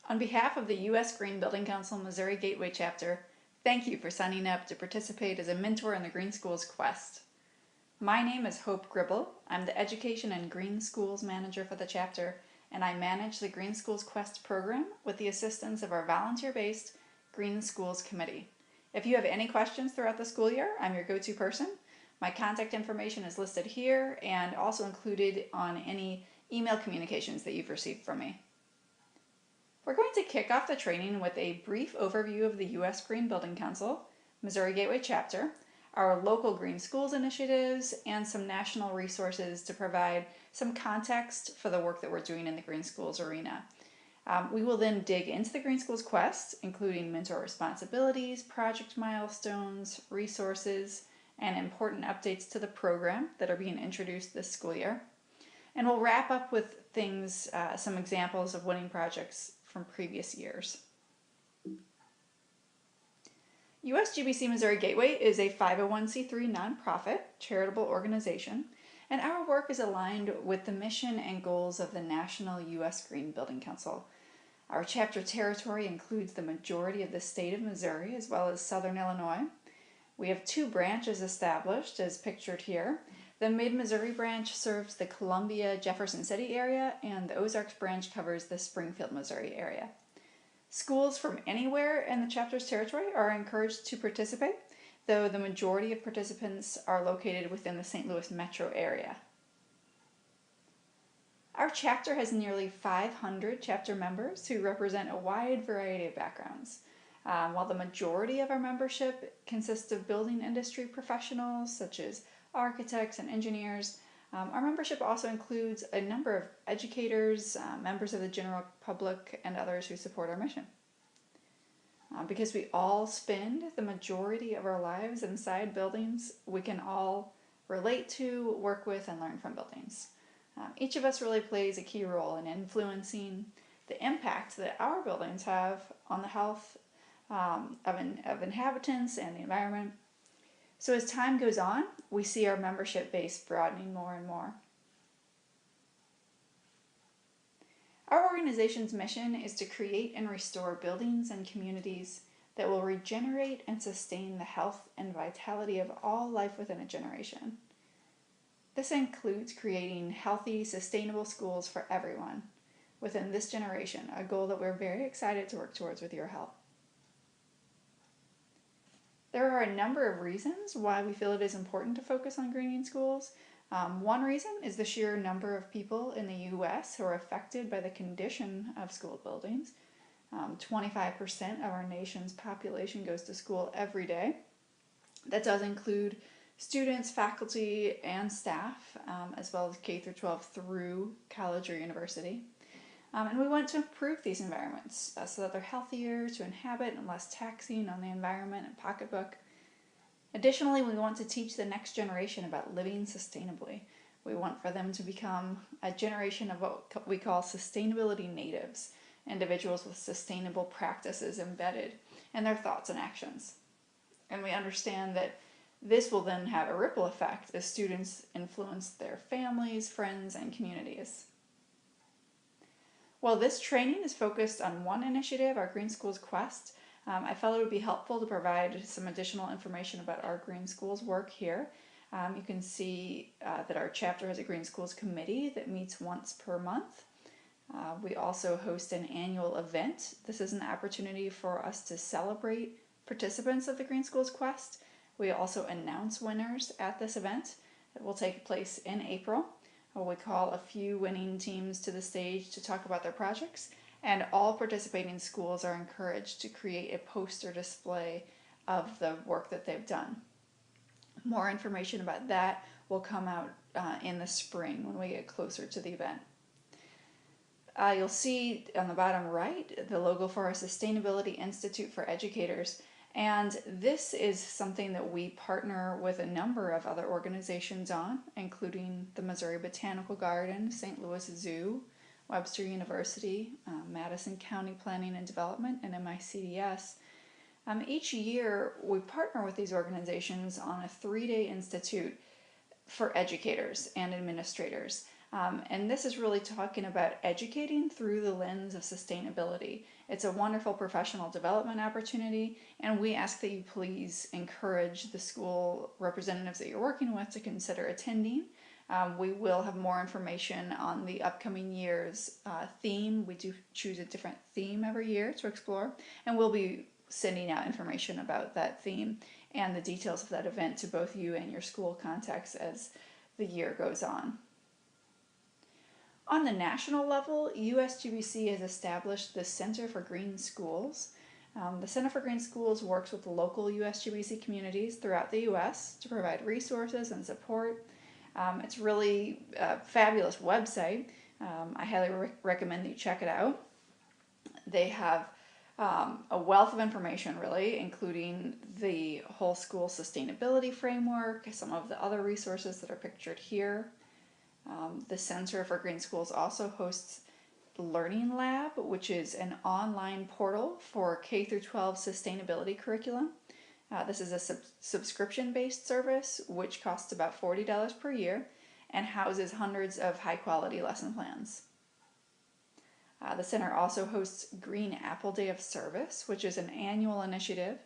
On behalf of the U.S. Green Building Council Missouri Gateway Chapter, thank you for signing up to participate as a mentor in the Green Schools Quest. My name is Hope Gribble. I'm the Education and Green Schools Manager for the chapter, and I manage the Green Schools Quest program with the assistance of our volunteer-based Green Schools Committee. If you have any questions throughout the school year, I'm your go-to person. My contact information is listed here and also included on any email communications that you've received from me. We're going to kick off the training with a brief overview of the U.S. Green Building Council, Missouri Gateway Chapter, our local green schools initiatives, and some national resources to provide some context for the work that we're doing in the green schools arena. We will then dig into the Green Schools Quest, including mentor responsibilities, project milestones, resources, and important updates to the program that are being introduced this school year. And we'll wrap up with things, some examples of winning projects from previous years. USGBC Missouri Gateway is a 501c3 nonprofit charitable organization, and our work is aligned with the mission and goals of the National U.S. Green Building Council. Our chapter territory includes the majority of the state of Missouri as well as southern Illinois. We have two branches established as pictured here. The Mid-Missouri branch serves the Columbia, Jefferson City area, and the Ozarks branch covers the Springfield, Missouri area. Schools from anywhere in the chapter's territory are encouraged to participate, though the majority of participants are located within the St. Louis metro area. Our chapter has nearly 500 chapter members who represent a wide variety of backgrounds. While the majority of our membership consists of building industry professionals such as architects and engineers, our membership also includes a number of educators, members of the general public, and others who support our mission. Because we all spend the majority of our lives inside buildings, we can all relate to, work with, and learn from buildings. Each of us really plays a key role in influencing the impact that our buildings have on the health of inhabitants and the environment. So as time goes on, we see our membership base broadening more and more. Our organization's mission is to create and restore buildings and communities that will regenerate and sustain the health and vitality of all life within a generation. This includes creating healthy, sustainable schools for everyone within this generation, a goal that we're very excited to work towards with your help. There are a number of reasons why we feel it is important to focus on greening schools. One reason is the sheer number of people in the U.S. who are affected by the condition of school buildings. 25% of our nation's population goes to school every day. That does include students, faculty, and staff, as well as K-12 through college or university. And we want to improve these environments so that they're healthier to inhabit and less taxing on the environment and pocketbook. Additionally, we want to teach the next generation about living sustainably. We want for them to become a generation of what we call sustainability natives, individuals with sustainable practices embedded in their thoughts and actions. And we understand that this will then have a ripple effect as students influence their families, friends, and communities. While this training is focused on one initiative, our Green Schools Quest, I felt it would be helpful to provide some additional information about our Green Schools work here. You can see that our chapter has a Green Schools Committee that meets once per month. We also host an annual event. This is an opportunity for us to celebrate participants of the Green Schools Quest. We also announce winners at this event that will take place in April. We call a few winning teams to the stage to talk about their projects, and all participating schools are encouraged to create a poster display of the work that they've done. More information about that will come out in the spring when we get closer to the event. You'll see on the bottom right the logo for our Sustainability Institute for Educators. And this is something that we partner with a number of other organizations on, including the Missouri Botanical Garden, St. Louis Zoo, Webster University, Madison County Planning and Development, and MICDS. Each year, we partner with these organizations on a 3-day institute for educators and administrators. And this is really talking about educating through the lens of sustainability. It's a wonderful professional development opportunity, and we ask that you please encourage the school representatives that you're working with to consider attending. We will have more information on the upcoming year's theme. We do choose a different theme every year to explore, and we'll be sending out information about that theme and the details of that event to both you and your school contacts as the year goes on. On the national level, USGBC has established the Center for Green Schools. The Center for Green Schools works with local USGBC communities throughout the U.S. to provide resources and support. It's really a fabulous website. I highly recommend that you check it out. They have a wealth of information, really, including the whole school sustainability framework, some of the other resources that are pictured here. The Center for Green Schools also hosts Learning Lab, which is an online portal for K through 12 sustainability curriculum. This is a subscription-based service, which costs about $40 per year and houses hundreds of high-quality lesson plans. The center also hosts Green Apple Day of Service, which is an annual initiative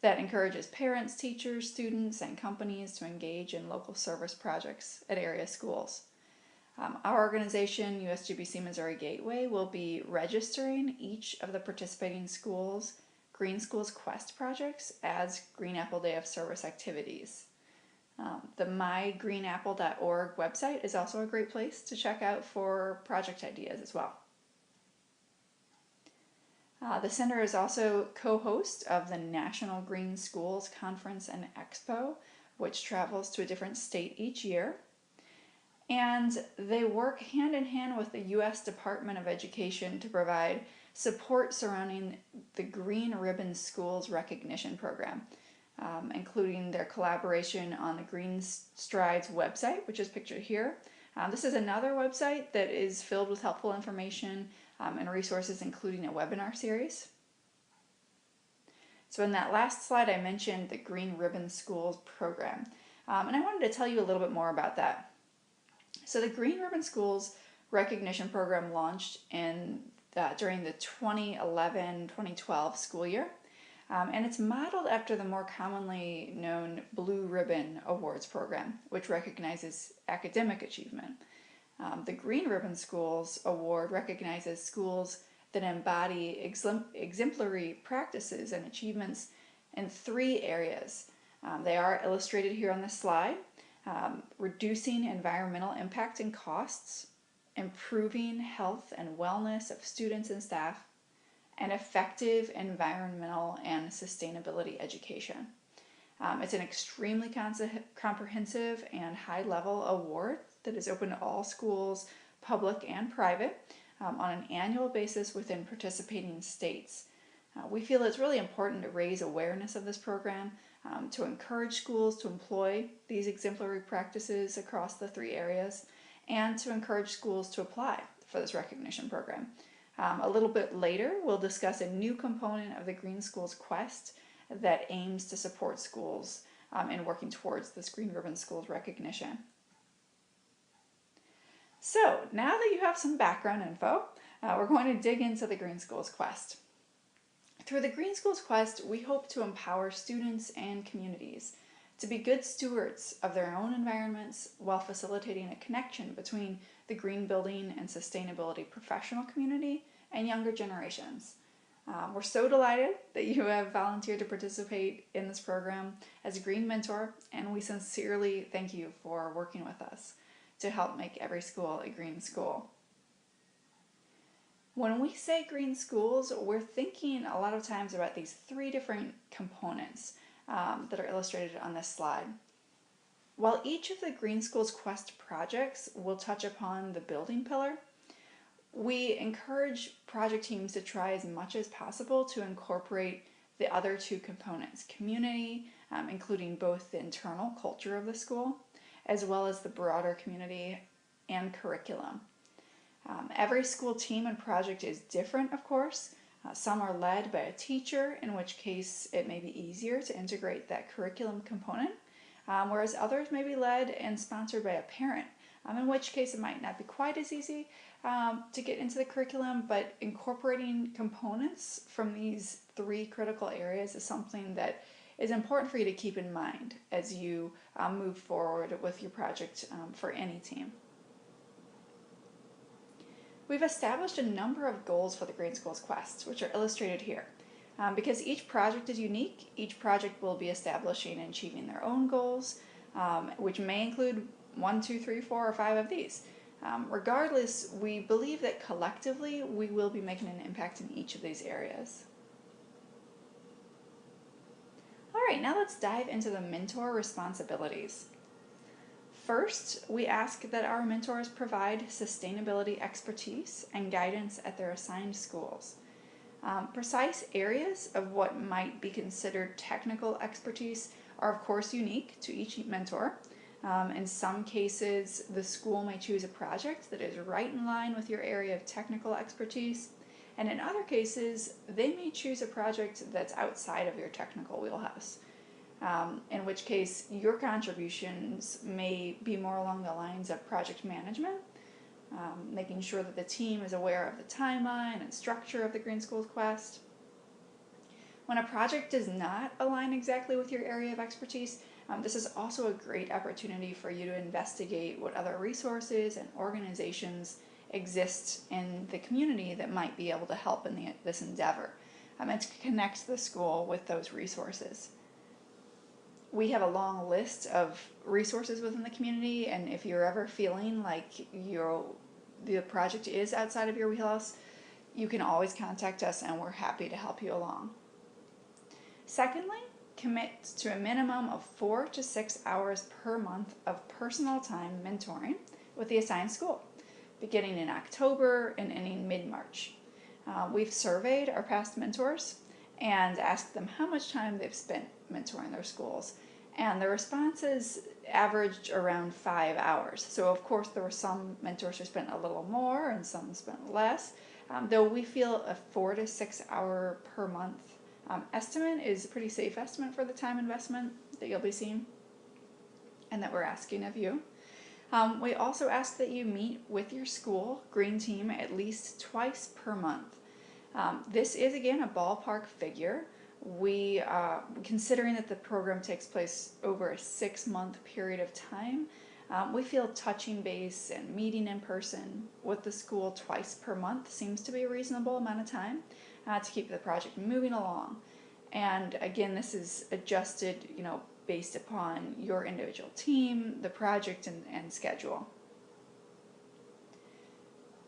that encourages parents, teachers, students, and companies to engage in local service projects at area schools. Our organization, USGBC Missouri Gateway, will be registering each of the participating schools' Green Schools Quest projects as Green Apple Day of Service activities. The mygreenapple.org website is also a great place to check out for project ideas as well. The center is also co-host of the National Green Schools Conference and Expo, which travels to a different state each year. And they work hand in hand with the U.S. Department of Education to provide support surrounding the Green Ribbon Schools Recognition Program, including their collaboration on the Green Strides website, which is pictured here. This is another website that is filled with helpful information and resources, including a webinar series. So in that last slide, I mentioned the Green Ribbon Schools program, and I wanted to tell you a little bit more about that. So the Green Ribbon Schools Recognition Program launched during the 2011-2012 school year, and it's modeled after the more commonly known Blue Ribbon Awards program, which recognizes academic achievement. The Green Ribbon Schools Award recognizes schools that embody exemplary practices and achievements in 3 areas. They are illustrated here on this slide. Reducing environmental impact and costs, improving health and wellness of students and staff, and effective environmental and sustainability education. It's an extremely comprehensive and high-level award that is open to all schools, public and private, on an annual basis within participating states. We feel it's really important to raise awareness of this program, to encourage schools to employ these exemplary practices across the 3 areas, and to encourage schools to apply for this recognition program. A little bit later, we'll discuss a new component of the Green Schools Quest that aims to support schools in working towards this Green Ribbon Schools recognition. So now that you have some background info, we're going to dig into the Green Schools Quest. Through the Green Schools Quest, we hope to empower students and communities to be good stewards of their own environments while facilitating a connection between the green building and sustainability professional community and younger generations. We're so delighted that you have volunteered to participate in this program as a Green Mentor, and we sincerely thank you for working with us to help make every school a green school. When we say green schools, we're thinking a lot of times about these 3 different components that are illustrated on this slide. While each of the Green Schools Quest projects will touch upon the building pillar, we encourage project teams to try as much as possible to incorporate the other 2 components, community, including both the internal culture of the school, as well as the broader community and curriculum. Every school team and project is different, of course. Some are led by a teacher, in which case it may be easier to integrate that curriculum component, whereas others may be led and sponsored by a parent, in which case it might not be quite as easy to get into the curriculum, but incorporating components from these three critical areas is something that is important for you to keep in mind as you move forward with your project for any team. We've established a number of goals for the Green Schools Quest, which are illustrated here. Because each project is unique, each project will be establishing and achieving their own goals, which may include 1, 2, 3, 4, or 5 of these. Regardless, we believe that collectively we will be making an impact in each of these areas. All right, now let's dive into the mentor responsibilities. First, we ask that our mentors provide sustainability expertise and guidance at their assigned schools. Precise areas of what might be considered technical expertise are of course unique to each mentor. In some cases, the school may choose a project that is right in line with your area of technical expertise, and in other cases, they may choose a project that's outside of your technical wheelhouse. In which case, your contributions may be more along the lines of project management, making sure that the team is aware of the timeline and structure of the Green Schools Quest. When a project does not align exactly with your area of expertise, this is also a great opportunity for you to investigate what other resources and organizations exist in the community that might be able to help in this endeavor, and to connect the school with those resources. We have a long list of resources within the community, and if you're ever feeling like the project is outside of your wheelhouse, you can always contact us and we're happy to help you along. Secondly, commit to a minimum of 4 to 6 hours per month of personal time mentoring with the assigned school, beginning in October and ending mid-March. We've surveyed our past mentors and asked them how much time they've spent mentoring their schools, and the responses averaged around 5 hours. So of course there were some mentors who spent a little more and some spent less, though we feel a 4 to 6 hour per month estimate is a pretty safe estimate for the time investment that you'll be seeing and that we're asking of you. We also ask that you meet with your school green team at least twice per month. This is again a ballpark figure. We, considering that the program takes place over a 6-month period of time, we feel touching base and meeting in person with the school twice per month seems to be a reasonable amount of time to keep the project moving along. And again, this is adjusted, based upon your individual team, the project, and schedule.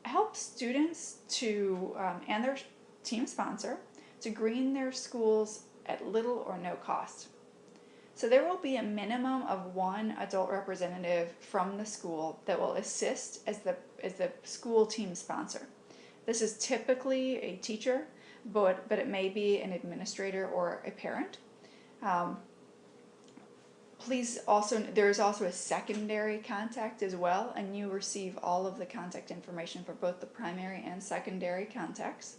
Help students to and their team sponsor to green their schools at little or no cost. So there will be a minimum of 1 adult representative from the school that will assist as the school team sponsor. This is typically a teacher, but it may be an administrator or a parent. There is also a secondary contact as well, and you receive all of the contact information for both the primary and secondary contacts.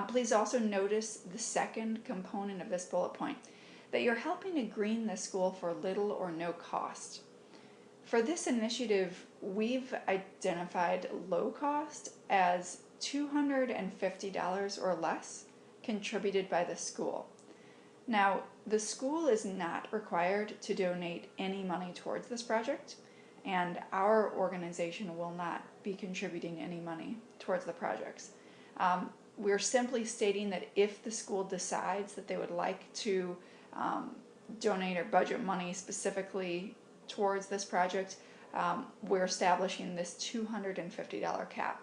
Please also notice the second component of this bullet point, that you're helping to green the school for little or no cost. For this initiative, we've identified low cost as $250 or less contributed by the school. Now, the school is not required to donate any money towards this project, and our organization will not be contributing any money towards the projects. We're simply stating that if the school decides that they would like to donate or budget money specifically towards this project, we're establishing this $250 cap.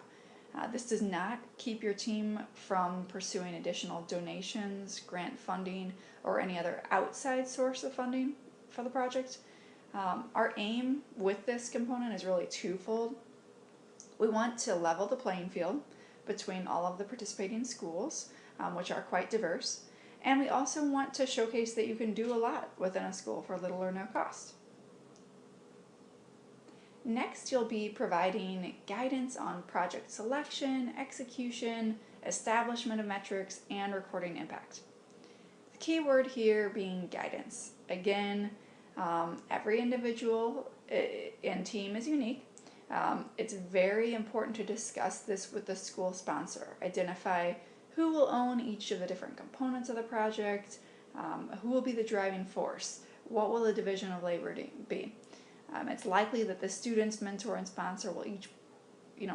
This does not keep your team from pursuing additional donations, grant funding, or any other outside source of funding for the project. Our aim with this component is really twofold. We want to level the playing field between all of the participating schools, which are quite diverse, and we also want to showcase that you can do a lot within a school for little or no cost. Next, you'll be providing guidance on project selection, execution, establishment of metrics, and recording impact. The key word here being guidance. Again, every individual and team is unique, It's very important to discuss this with the school sponsor. Identify who will own each of the different components of the project, who will be the driving force, what will the division of labor be. It's likely that the students, mentor, and sponsor will each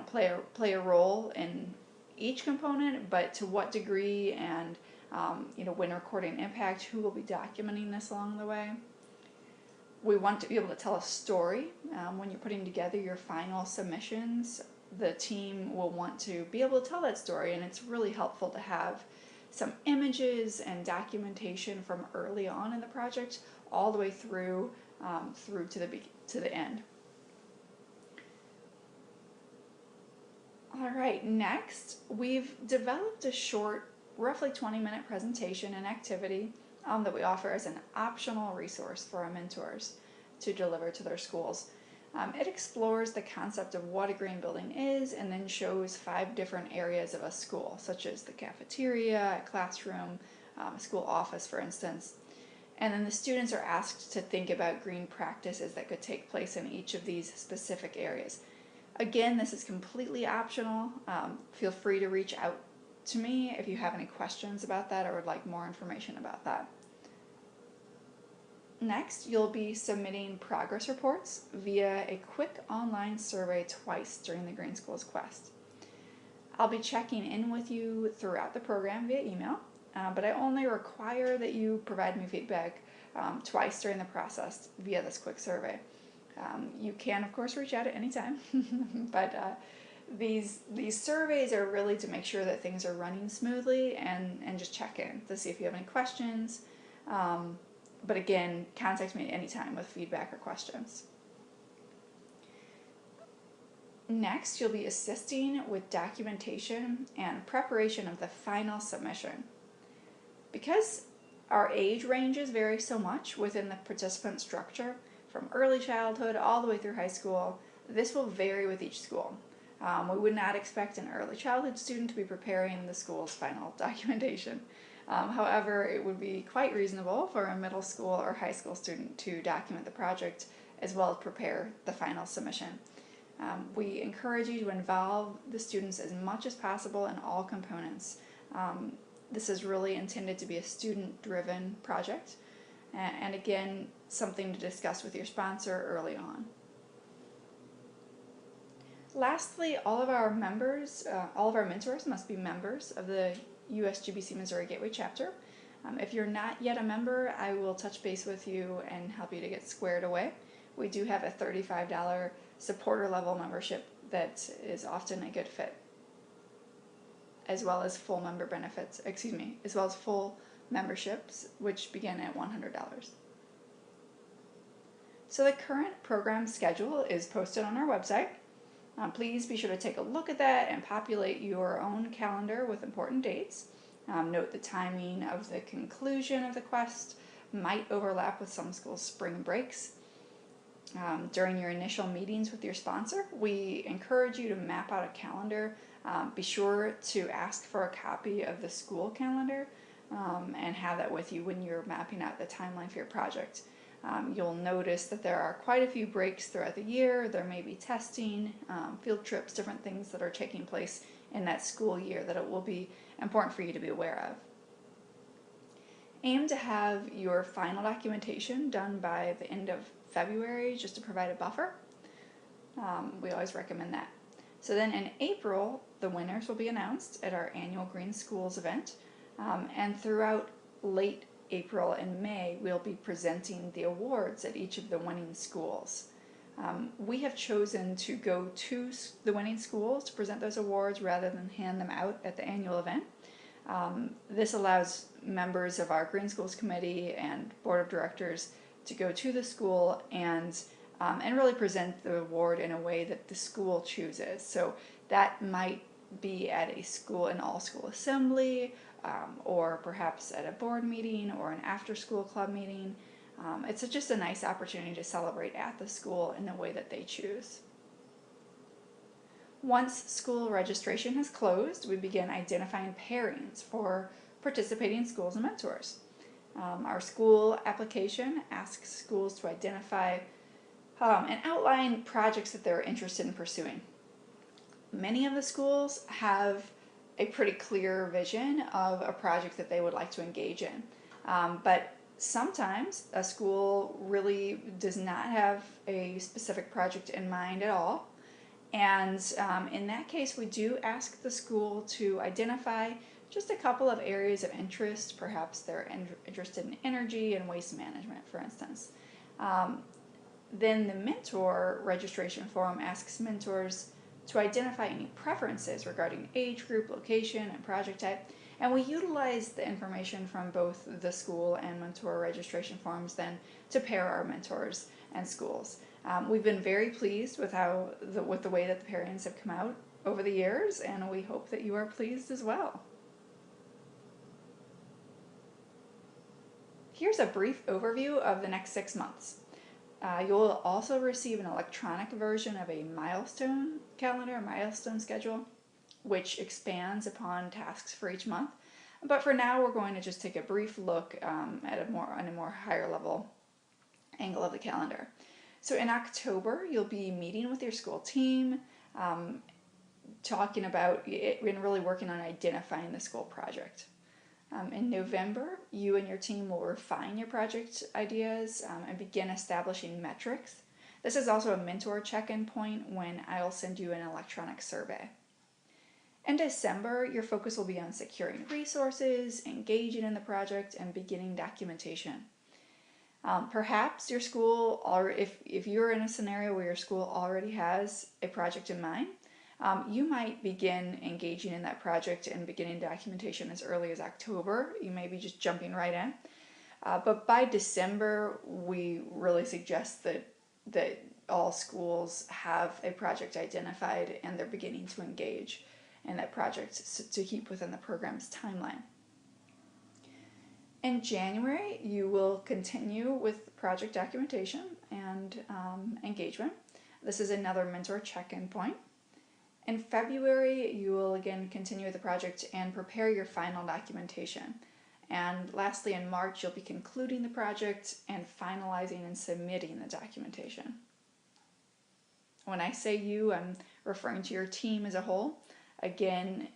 play a role in each component, but to what degree and when recording impact, who will be documenting this along the way. We want to be able to tell a story. When you're putting together your final submissions, the team will want to be able to tell that story, and it's really helpful to have some images and documentation from early on in the project all the way through to the end. All right, next we've developed a short, roughly 20-minute presentation and activity that we offer as an optional resource for our mentors to deliver to their schools. It explores the concept of what a green building is and then shows 5 different areas of a school, such as the cafeteria, a classroom, a school office, for instance. And then the students are asked to think about green practices that could take place in each of these specific areas. Again, this is completely optional. Feel free to reach out to me if you have any questions about that or would like more information about that. Next, you'll be submitting progress reports via a quick online survey twice during the Green Schools Quest. I'll be checking in with you throughout the program via email, but I only require that you provide me feedback twice during the process via this quick survey. You can, of course, reach out at any time, but these surveys are really to make sure that things are running smoothly and just check in to see if you have any questions. But again, contact me at any time with feedback or questions. Next, you'll be assisting with documentation and preparation of the final submission. Because our age ranges vary so much within the participant structure, from early childhood all the way through high school, this will vary with each school. We would not expect an early childhood student to be preparing the school's final documentation. However, it would be quite reasonable for a middle school or high school student to document the project as well as prepare the final submission. We encourage you to involve the students as much as possible in all components. This is really intended to be a student-driven project, and again, something to discuss with your sponsor early on. Lastly, all of our mentors must be members of the USGBC Missouri Gateway chapter. If you're not yet a member, I will touch base with you and help you to get squared away. We do have a $35 supporter level membership that is often a good fit, as well as full member benefits, as well as full memberships, which begin at $100. So the current program schedule is posted on our website. Please be sure to take a look at that and populate your own calendar with important dates. Note the timing of the conclusion of the quest might overlap with some schools' spring breaks. During your initial meetings with your sponsor, we encourage you to map out a calendar. Be sure to ask for a copy of the school calendar and have that with you when you're mapping out the timeline for your project. You'll notice that there are quite a few breaks throughout the year. There may be testing, field trips, different things that are taking place in that school year that it will be important for you to be aware of. Aim to have your final documentation done by the end of February, just to provide a buffer. We always recommend that. So then in April, the winners will be announced at our annual Green Schools event, and throughout late April and May, we'll be presenting the awards at each of the winning schools. We have chosen to go to the winning schools to present those awards rather than hand them out at the annual event. This allows members of our Green Schools Committee and Board of Directors to go to the school and really present the award in a way that the school chooses. So that might be at an all-school assembly, or perhaps at a board meeting or an after-school club meeting. It's just a nice opportunity to celebrate at the school in the way that they choose. Once school registration has closed, we begin identifying pairings for participating schools and mentors. Our school application asks schools to identify and outline projects that they're interested in pursuing. Many of the schools have a pretty clear vision of a project that they would like to engage in, but sometimes a school really does not have a specific project in mind at all. And in that case, we do ask the school to identify just a couple of areas of interest. Perhaps they're interested in energy and waste management, for instance. Then the mentor registration form asks mentors to identify any preferences regarding age group, location, and project type. And we utilize the information from both the school and mentor registration forms then to pair our mentors and schools. We've been very pleased with the way that the pairings have come out over the years, and we hope that you are pleased as well. Here's a brief overview of the next 6 months. You'll also receive an electronic version of a milestone calendar, a milestone schedule, which expands upon tasks for each month. But for now, we're going to just take a brief look on a more higher level angle of the calendar. So in October, you'll be meeting with your school team, talking about it and really working on identifying the school project. In November, you and your team will refine your project ideas and begin establishing metrics. This is also a mentor check-in point when I'll send you an electronic survey. In December, your focus will be on securing resources, engaging in the project, and beginning documentation. Perhaps your school, or if you're in a scenario where your school already has a project in mind, you might begin engaging in that project and beginning documentation as early as October. You may be just jumping right in. But by December, we really suggest that all schools have a project identified and they're beginning to engage in that project to keep within the program's timeline. In January, you will continue with project documentation and engagement. This is another mentor check-in point. In February, you will again continue with the project and prepare your final documentation. And lastly, in March, you'll be concluding the project and finalizing and submitting the documentation. When I say you, I'm referring to your team as a whole. Again,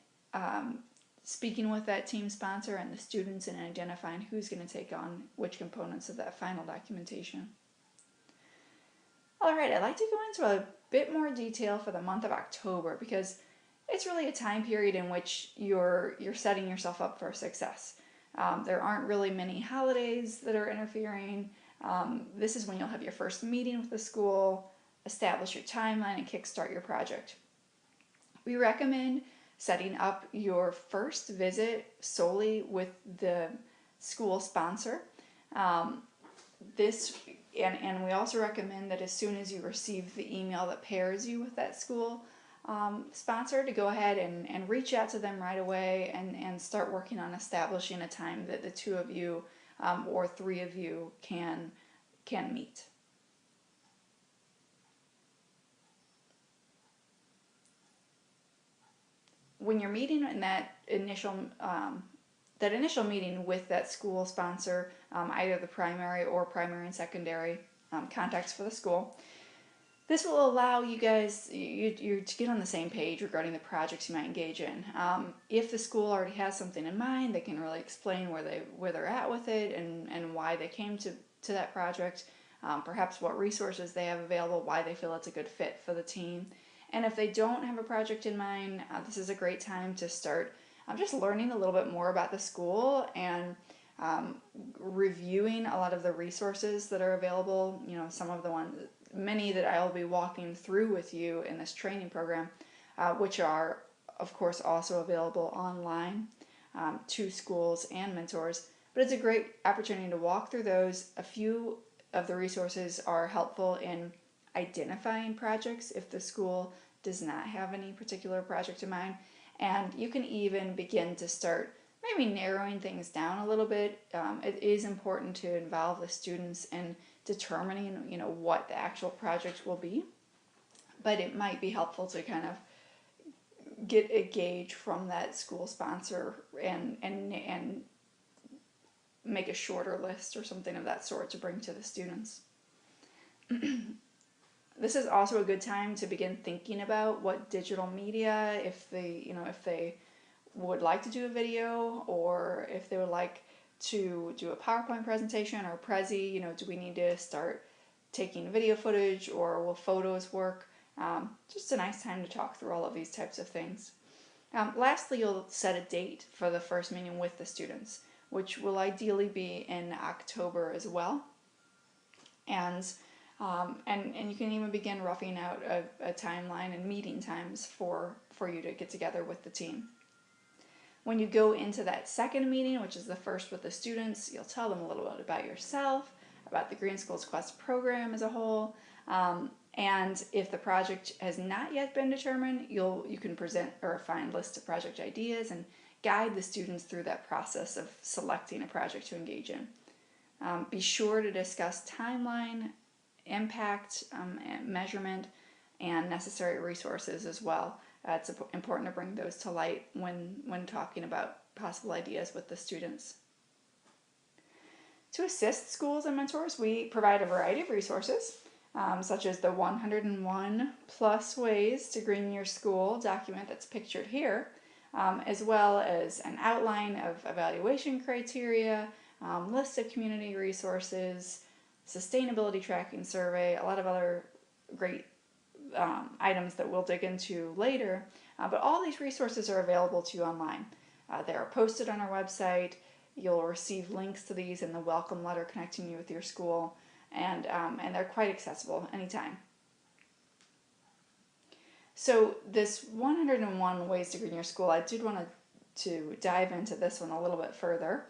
speaking with that team sponsor and the students and identifying who's going to take on which components of that final documentation. All right, I'd like to go into a bit more detail for the month of October because it's really a time period in which you're setting yourself up for success. There aren't really many holidays that are interfering. This is when you'll have your first meeting with the school, establish your timeline, and kickstart your project. We recommend setting up your first visit solely with the school sponsor. And we also recommend that as soon as you receive the email that pairs you with that school sponsor, to go ahead and reach out to them right away and start working on establishing a time that the two of you or three of you can meet. When you're meeting in that initial meeting with that school sponsor, either the primary and secondary contacts for the school, this will allow you guys you to get on the same page regarding the projects you might engage in. If the school already has something in mind, they can really explain where they're at with it and why they came to that project, perhaps what resources they have available, why they feel it's a good fit for the team. And if they don't have a project in mind, this is a great time to start just learning a little bit more about the school and reviewing a lot of the resources that are available. You know, many that I'll be walking through with you in this training program, which are, of course, also available online to schools and mentors. But it's a great opportunity to walk through those. A few of the resources are helpful in identifying projects if the school does not have any particular project in mind, and you can even begin to start maybe narrowing things down a little bit. It is important to involve the students in determining what the actual project will be, but it might be helpful to kind of get a gauge from that school sponsor and make a shorter list or something of that sort to bring to the students. This is also a good time to begin thinking about what digital media, if they would like to do a video, or if they would like to do a PowerPoint presentation or Prezi, do we need to start taking video footage, or will photos work? Just a nice time to talk through all of these types of things. Lastly, you'll set a date for the first meeting with the students, which will ideally be in October as well. And you can even begin roughing out a timeline and meeting times for you to get together with the team. When you go into that second meeting, which is the first with the students, you'll tell them a little bit about yourself, about the Green Schools Quest program as a whole, and if the project has not yet been determined, you can present or find lists of project ideas and guide the students through that process of selecting a project to engage in. Be sure to discuss timeline, impact, measurement, and necessary resources as well. It's important to bring those to light when talking about possible ideas with the students. To assist schools and mentors, we provide a variety of resources, such as the 101 plus ways to green your school document that's pictured here, as well as an outline of evaluation criteria, list of community resources, sustainability tracking survey, a lot of other great items that we'll dig into later. But all these resources are available to you online. They are posted on our website. You'll receive links to these in the welcome letter connecting you with your school, and they're quite accessible anytime. So this 101 ways to green your school, I did want to dive into this one a little bit further.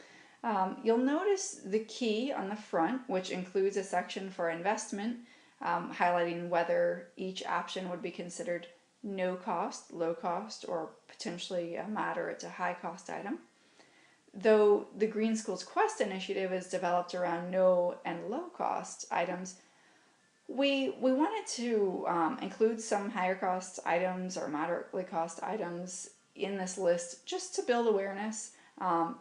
You'll notice the key on the front, which includes a section for investment, highlighting whether each option would be considered no cost, low cost, or potentially a moderate to high cost item. Though the Green Schools Quest initiative is developed around no and low cost items, we wanted to include some higher cost items or moderately cost items in this list just to build awareness.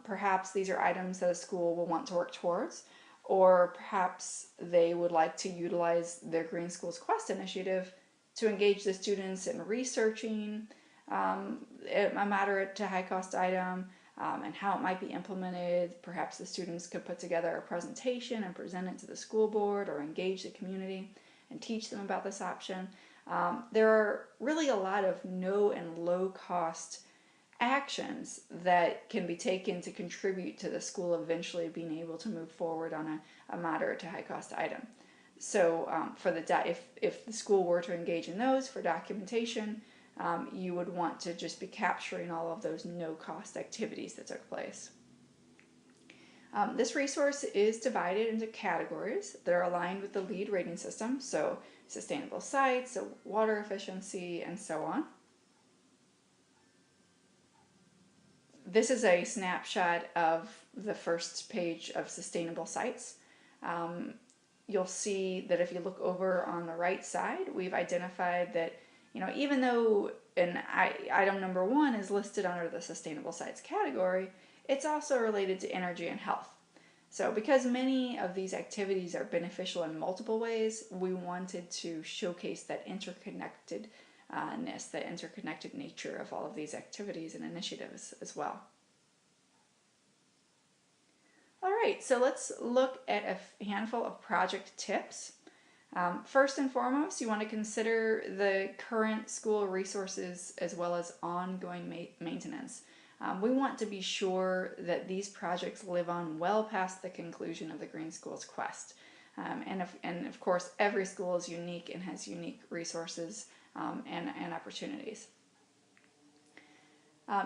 Perhaps these are items that a school will want to work towards, or perhaps they would like to utilize their Green Schools Quest initiative to engage the students in researching a moderate to high cost item and how it might be implemented. Perhaps the students could put together a presentation and present it to the school board, or engage the community and teach them about this option. There are really a lot of no and low cost actions that can be taken to contribute to the school eventually being able to move forward on a moderate to high cost item. So if the school were to engage in those for documentation, you would want to just be capturing all of those no cost activities that took place. This resource is divided into categories that are aligned with the LEED rating system, so sustainable sites, so water efficiency, and so on. This is a snapshot of the first page of sustainable sites. You'll see that if you look over on the right side, we've identified that, even though item number 1 is listed under the sustainable sites category, it's also related to energy and health. So because many of these activities are beneficial in multiple ways, we wanted to showcase that interconnected the interconnected nature of all of these activities and initiatives as well. All right, so let's look at a handful of project tips. First and foremost, you want to consider the current school resources as well as ongoing maintenance. We want to be sure that these projects live on well past the conclusion of the Green Schools Quest. And of course, every school is unique and has unique resources and opportunities.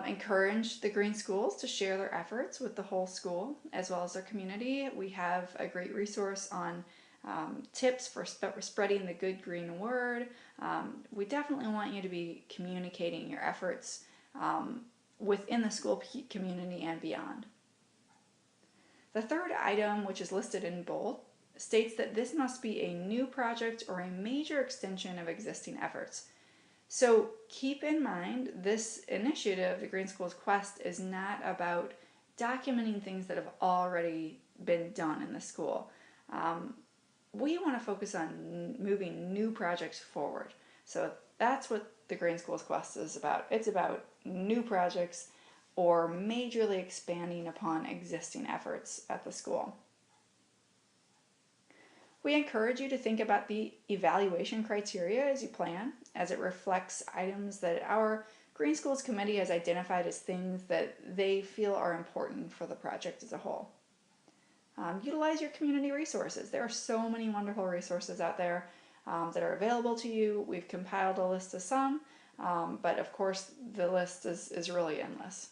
Encourage the Green Schools to share their efforts with the whole school as well as their community. We have a great resource on tips for spreading the good green word. We definitely want you to be communicating your efforts within the school community and beyond. The third item, which is listed in bold, states that this must be a new project or a major extension of existing efforts. So keep in mind, this initiative, the Green Schools Quest, is not about documenting things that have already been done in the school. we want to focus on moving new projects forward. So that's what the Green Schools Quest is about. It's about new projects or majorly expanding upon existing efforts at the school. We encourage you to think about the evaluation criteria as you plan, as it reflects items that our Green Schools Committee has identified as things that they feel are important for the project as a whole. Utilize your community resources. There are so many wonderful resources out there that are available to you. We've compiled a list of some, but of course the list is really endless.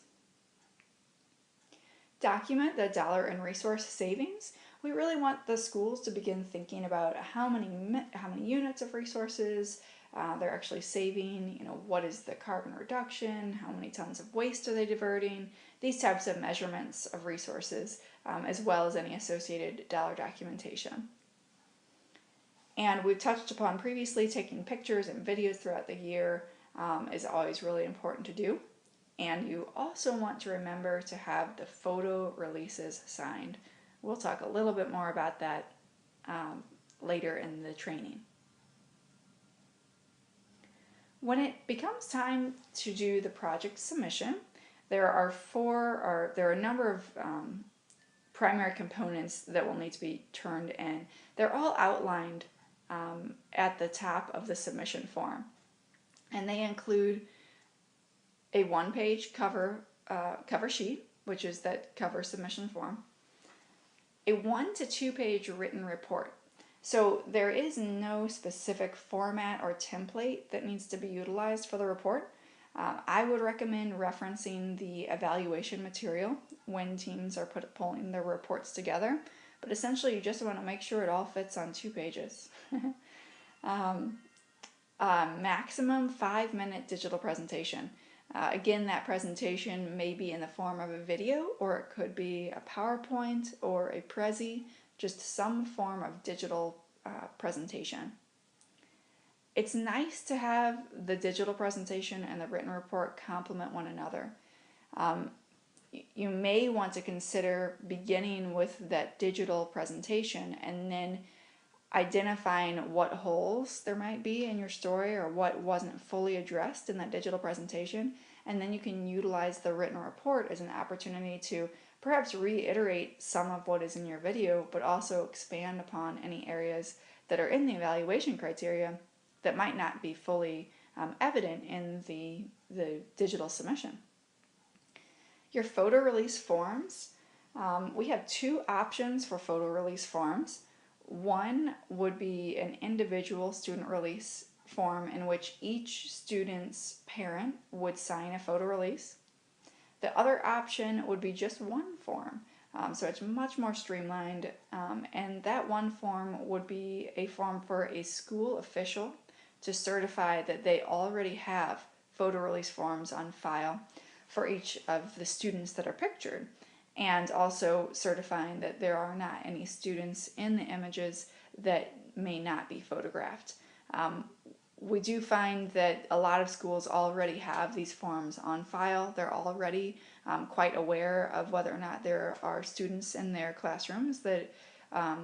Document the dollar and resource savings. We really want the schools to begin thinking about how many units of resources they're actually saving. You know, what is the carbon reduction? How many tons of waste are they diverting? These types of measurements of resources, as well as any associated dollar documentation. And we've touched upon previously, taking pictures and videos throughout the year is always really important to do. And you also want to remember to have the photo releases signed. We'll talk a little bit more about that later in the training. When it becomes time to do the project submission, there are a number of primary components that will need to be turned in. They're all outlined at the top of the submission form, and they include a one-page cover sheet, which is that cover submission form, a 1 to 2 page written report. So there is no specific format or template that needs to be utilized for the report. I would recommend referencing the evaluation material when teams are pulling their reports together, but essentially you just want to make sure it all fits on 2 pages. Maximum 5-minute digital presentation. Again, that presentation may be in the form of a video, or it could be a PowerPoint or a Prezi, just some form of digital presentation. It's nice to have the digital presentation and the written report complement one another. You may want to consider beginning with that digital presentation and then identifying what holes there might be in your story or what wasn't fully addressed in that digital presentation, and then you can utilize the written report as an opportunity to perhaps reiterate some of what is in your video, but also expand upon any areas that are in the evaluation criteria that might not be fully evident in the digital submission. Your photo release forms. We have 2 options for photo release forms. One would be an individual student release form in which each student's parent would sign a photo release. The other option would be just one form, so it's much more streamlined, and that one form would be a form for a school official to certify that they already have photo release forms on file for each of the students that are pictured, and also certifying that there are not any students in the images that may not be photographed. We do find that a lot of schools already have these forms on file. They're already quite aware of whether or not there are students in their classrooms that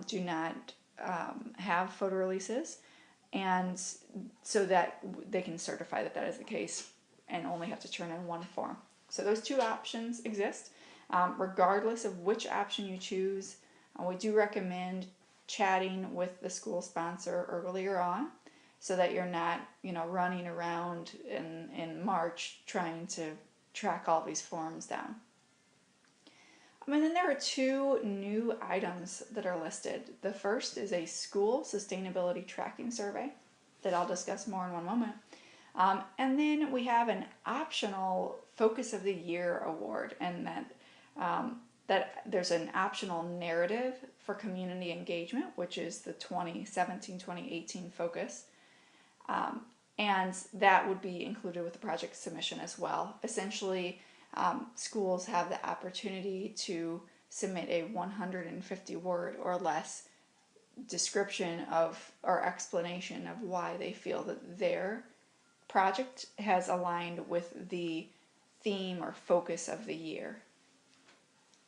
do not have photo releases, and so that they can certify that that is the case and only have to turn in one form. So those 2 options exist. Regardless of which option you choose, we do recommend chatting with the school sponsor earlier on, so that you're not, running around in March trying to track all these forms down. And then there are 2 new items that are listed. The first is a school sustainability tracking survey that I'll discuss more in one moment. And then we have an optional Focus of the Year award, and that there's an optional narrative for community engagement, which is the 2017-2018 focus. And that would be included with the project submission as well. Essentially, schools have the opportunity to submit a 150-word or less description of or explanation of why they feel that their project has aligned with the theme or focus of the year.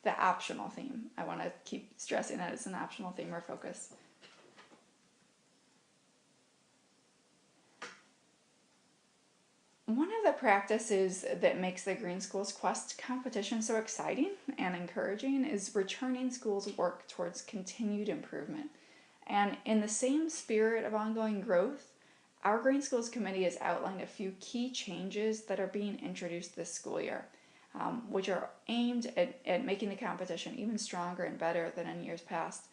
The optional theme. I want to keep stressing that it's an optional theme or focus. of the practices that makes the Green Schools Quest competition so exciting and encouraging is returning schools' work towards continued improvement. And in the same spirit of ongoing growth, our Green Schools Committee has outlined a few key changes that are being introduced this school year, which are aimed at making the competition even stronger and better than in years past.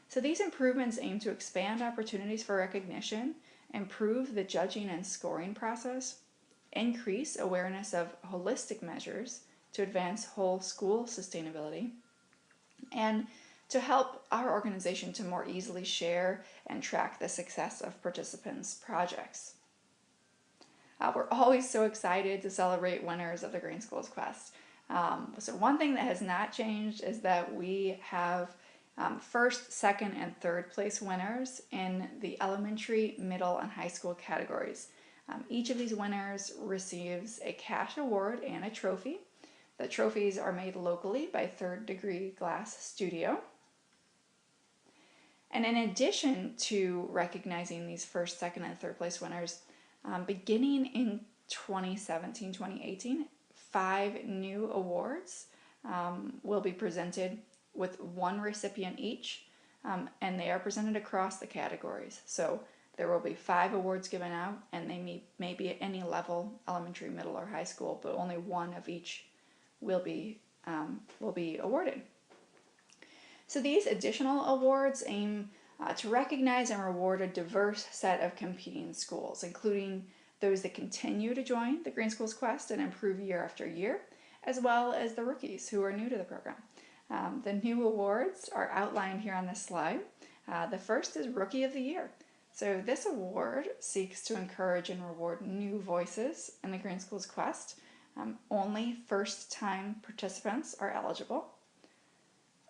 So these improvements aim to expand opportunities for recognition, improve the judging and scoring process, increase awareness of holistic measures to advance whole school sustainability, and to help our organization to more easily share and track the success of participants' projects. We're always so excited to celebrate winners of the Green Schools Quest. So one thing that has not changed is that we have first, second, and third place winners in the elementary, middle, and high school categories. Each of these winners receives a cash award and a trophy. The trophies are made locally by Third Degree Glass Studio. And in addition to recognizing these first, second, and third place winners, beginning in 2017-2018, 5 new awards will be presented with one recipient each, and they are presented across the categories. So there will be 5 awards given out, and they may be at any level, elementary, middle, or high school, but only one of each will be awarded. So these additional awards aim to recognize and reward a diverse set of competing schools, including those that continue to join the Green Schools Quest and improve year after year, as well as the rookies who are new to the program. The new awards are outlined here on this slide. The first is Rookie of the Year. So this award seeks to encourage and reward new voices in the Green Schools Quest. Only first-time participants are eligible.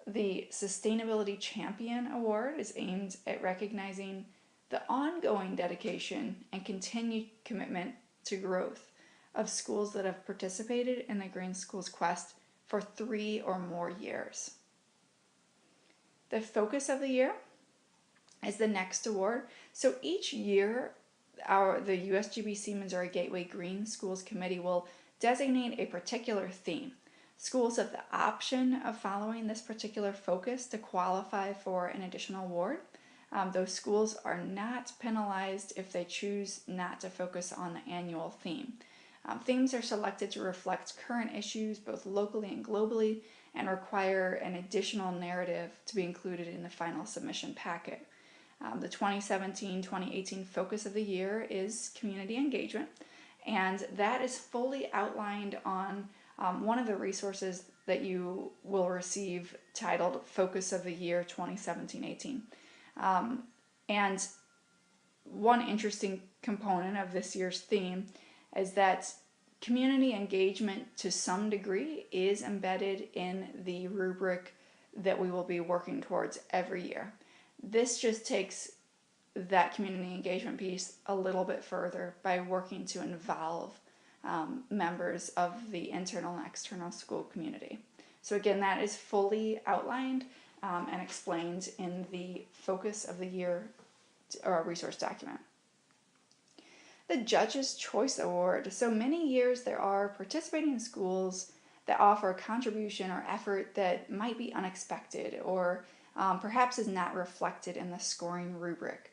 The Sustainability Champion Award is aimed at recognizing the ongoing dedication and continued commitment to growth of schools that have participated in the Green Schools Quest for 3 or more years. The Focus of the Year is the next award. So each year, the USGBC Missouri Gateway Green Schools Committee will designate a particular theme. Schools have the option of following this particular focus to qualify for an additional award. Those schools are not penalized if they choose not to focus on the annual theme. Themes are selected to reflect current issues both locally and globally and require an additional narrative to be included in the final submission packet. The 2017-2018 focus of the year is community engagement, and that is fully outlined on one of the resources that you will receive titled Focus of the Year 2017-18. And one interesting component of this year's theme is that community engagement to some degree is embedded in the rubric that we will be working towards every year. This just takes that community engagement piece a little bit further by working to involve members of the internal and external school community. So again, that is fully outlined and explained in the Focus of the Year resource document. The Judge's Choice Award. So many years there are participating schools that offer a contribution or effort that might be unexpected or perhaps is not reflected in the scoring rubric.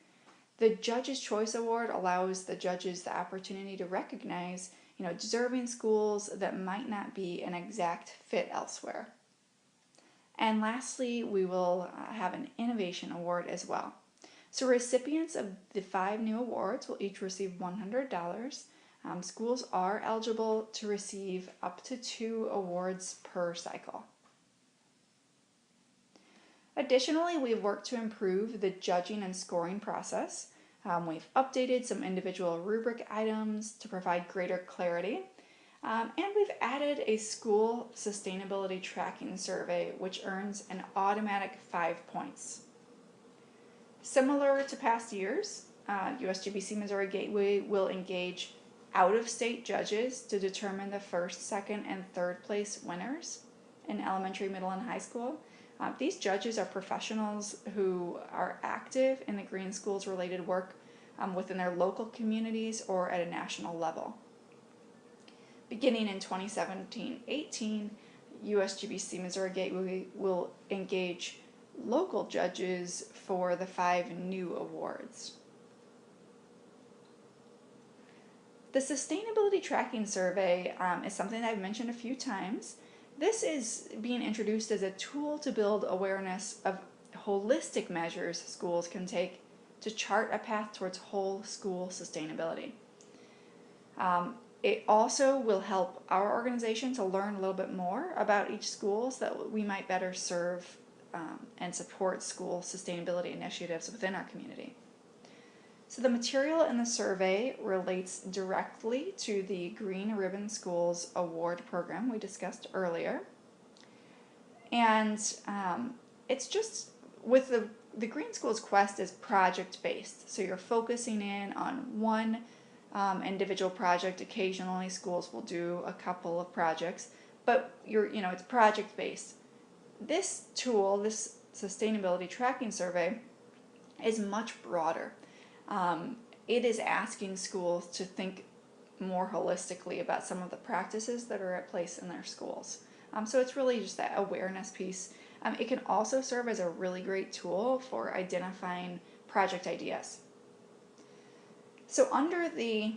The Judge's Choice Award allows the judges the opportunity to recognize deserving schools that might not be an exact fit elsewhere. And lastly, we will have an Innovation Award as well. So recipients of the 5 new awards will each receive $100. Schools are eligible to receive up to 2 awards per cycle. Additionally, we've worked to improve the judging and scoring process. We've updated some individual rubric items to provide greater clarity. And we've added a school sustainability tracking survey, which earns an automatic 5 points. Similar to past years, USGBC Missouri Gateway will engage out-of-state judges to determine the first, second, and third place winners in elementary, middle, and high school. These judges are professionals who are active in the Green Schools related work within their local communities or at a national level. Beginning in 2017-18, USGBC Missouri Gateway will engage local judges for the 5 new awards. The Sustainability Tracking Survey is something that I've mentioned a few times. This is being introduced as a tool to build awareness of holistic measures schools can take to chart a path towards whole school sustainability. It also will help our organization to learn a little bit more about each school so that we might better serve and support school sustainability initiatives within our community. So the material in the survey relates directly to the Green Ribbon Schools Award program we discussed earlier. And it's just, with the Green Schools Quest is project-based. So you're focusing in on one individual project. Occasionally schools will do a couple of projects, but it's project-based. This tool, this sustainability tracking survey, is much broader. It is asking schools to think more holistically about some of the practices that are at place in their schools. So it's really just that awareness piece. It can also serve as a really great tool for identifying project ideas. So under the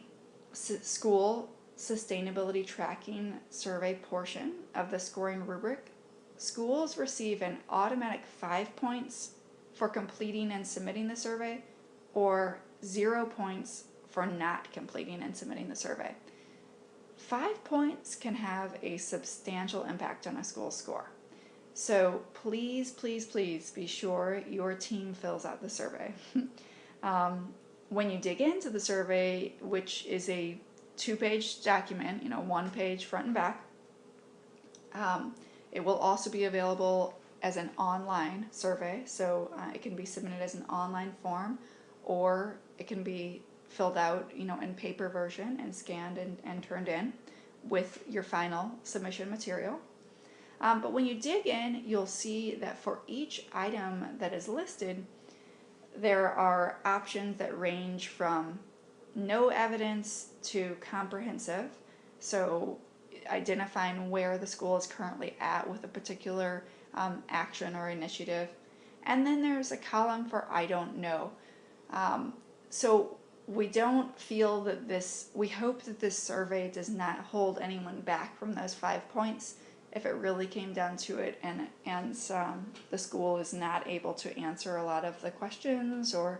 school sustainability tracking survey portion of the scoring rubric, schools receive an automatic 5 points for completing and submitting the survey, or 0 points for not completing and submitting the survey. 5 points can have a substantial impact on a school's score. So please, please, please be sure your team fills out the survey. When you dig into the survey, which is a 2-page document, 1 page front and back, it will also be available as an online survey, so it can be submitted as an online form, or it can be filled out, in paper version and scanned and turned in with your final submission material. But when you dig in, you'll see that for each item that is listed, there are options that range from no evidence to comprehensive, so identifying where the school is currently at with a particular action or initiative. And then there's a column for I don't know. So we don't feel that we hope that this survey does not hold anyone back from those 5 points if it really came down to it and the school is not able to answer a lot of the questions or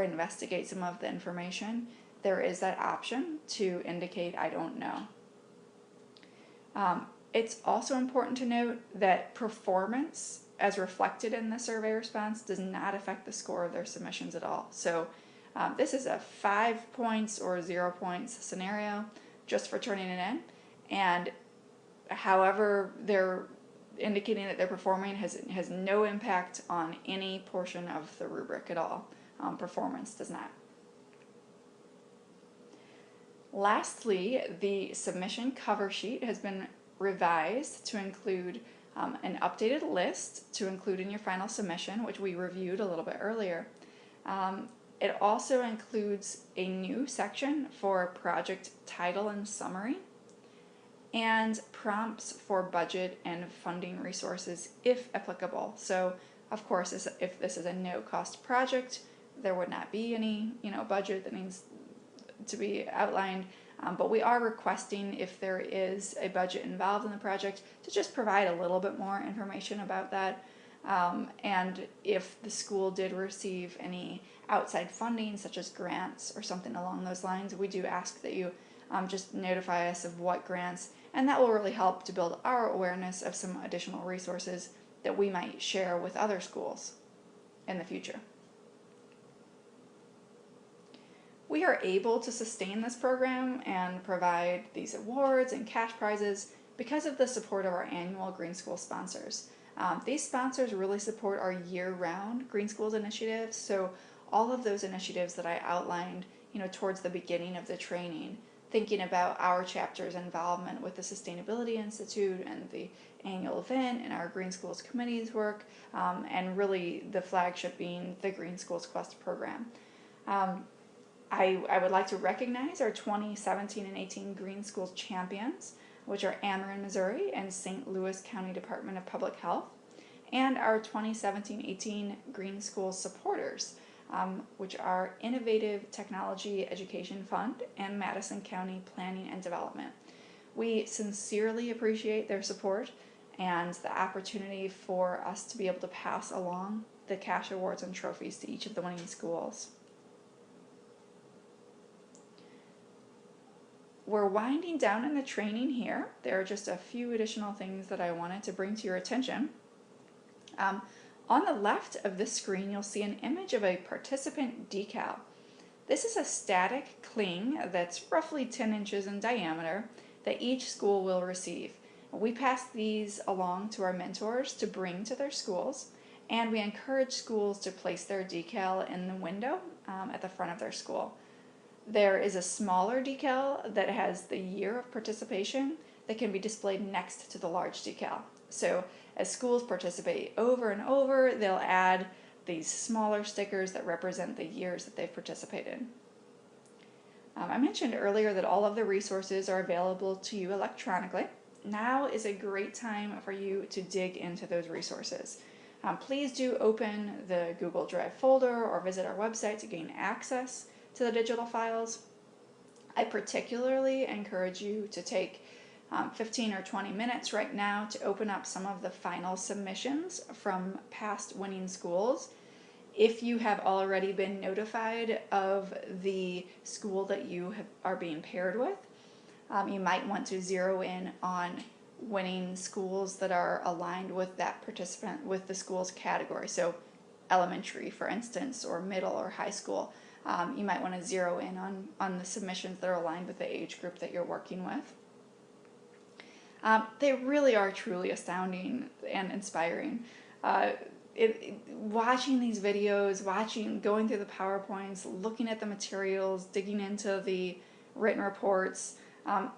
investigate some of the information. There is that option to indicate I don't know. It's also important to note that performance, as reflected in the survey response, does not affect the score of their submissions at all. So this is a 5 points or 0 points scenario just for turning it in, and however they're indicating that they're performing has no impact on any portion of the rubric at all. Performance does not. Lastly, the submission cover sheet has been revised to include an updated list to include in your final submission, which we reviewed a little bit earlier. It also includes a new section for project title and summary, and prompts for budget and funding resources if applicable. So of course, if this is a no-cost project, there would not be any budget that needs to be outlined, but we are requesting, if there is a budget involved in the project, to just provide a little bit more information about that. And if the school did receive any outside funding, such as grants or something along those lines, we do ask that you just notify us of what grants, and that will really help to build our awareness of some additional resources that we might share with other schools in the future. We are able to sustain this program and provide these awards and cash prizes because of the support of our annual Green School sponsors. These sponsors really support our year-round Green Schools initiatives, so all of those initiatives that I outlined towards the beginning of the training, thinking about our chapter's involvement with the Sustainability Institute and the annual event and our Green Schools Committee's work, and really the flagship being the Green Schools Quest program. I would like to recognize our 2017 and 18 Green Schools champions, which are Ameren, Missouri and St. Louis County Department of Public Health, and our 2017-18 Green Schools supporters, which are Innovative Technology Education Fund and Madison County Planning and Development. We sincerely appreciate their support and the opportunity for us to be able to pass along the cash awards and trophies to each of the winning schools. We're winding down in the training here. There are just a few additional things that I wanted to bring to your attention. On the left of this screen, you'll see an image of a participant decal. This is a static cling that's roughly 10 inches in diameter that each school will receive. We pass these along to our mentors to bring to their schools, and we encourage schools to place their decal in the window at the front of their school. There is a smaller decal that has the year of participation that can be displayed next to the large decal. So as schools participate over and over, they'll add these smaller stickers that represent the years that they've participated. I mentioned earlier that all of the resources are available to you electronically. Now is a great time for you to dig into those resources. Please do open the Google Drive folder or visit our website to gain access to the digital files. I particularly encourage you to take 15 or 20 minutes right now to open up some of the final submissions from past winning schools. If you have already been notified of the school that you are being paired with, you might want to zero in on winning schools that are aligned with that participant with the school's category. So elementary, for instance, or middle or high school. You might want to zero in on the submissions that are aligned with the age group that you're working with. They really are truly astounding and inspiring. Watching these videos, going through the PowerPoints, looking at the materials, digging into the written reports,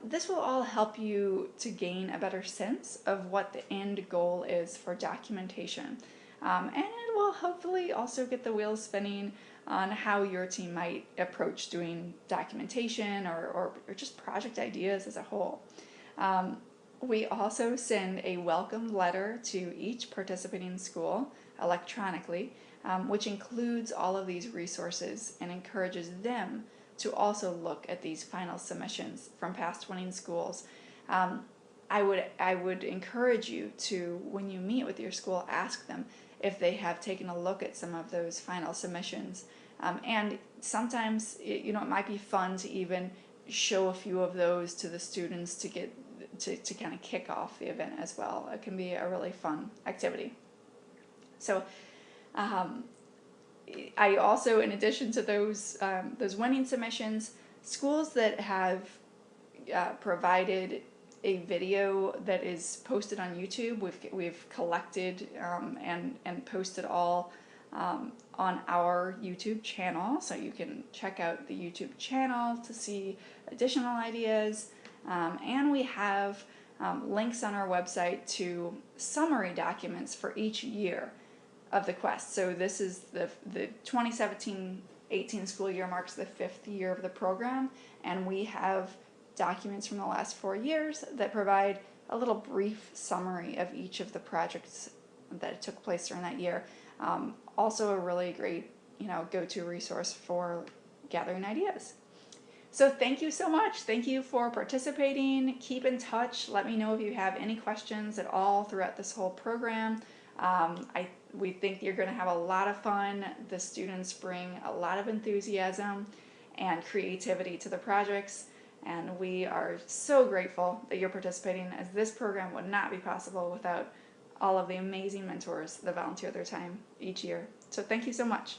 this will all help you to gain a better sense of what the end goal is for documentation. And it will hopefully also get the wheels spinning on how your team might approach doing documentation or just project ideas as a whole. We also send a welcome letter to each participating school electronically, which includes all of these resources and encourages them to also look at these final submissions from past winning schools. I would encourage you to, when you meet with your school, ask them if they have taken a look at some of those final submissions. And sometimes it might be fun to even show a few of those to the students to get to kind of kick off the event as well. It can be a really fun activity. So I also, in addition to those winning submissions, schools that have provided a video that is posted on YouTube, we've collected and posted all on our YouTube channel, so you can check out the YouTube channel to see additional ideas. And we have links on our website to summary documents for each year of the quest. So this is the 2017-18 school year marks the 5th year of the program, and we have documents from the last 4 years that provide a little brief summary of each of the projects that took place during that year. Also a really great go-to resource for gathering ideas. So thank you so much. Thank you for participating. Keep in touch. Let me know if you have any questions at all throughout this whole program. We think you're going to have a lot of fun. The students bring a lot of enthusiasm and creativity to the projects, and we are so grateful that you're participating, as this program would not be possible without all of the amazing mentors that volunteer their time each year. So thank you so much.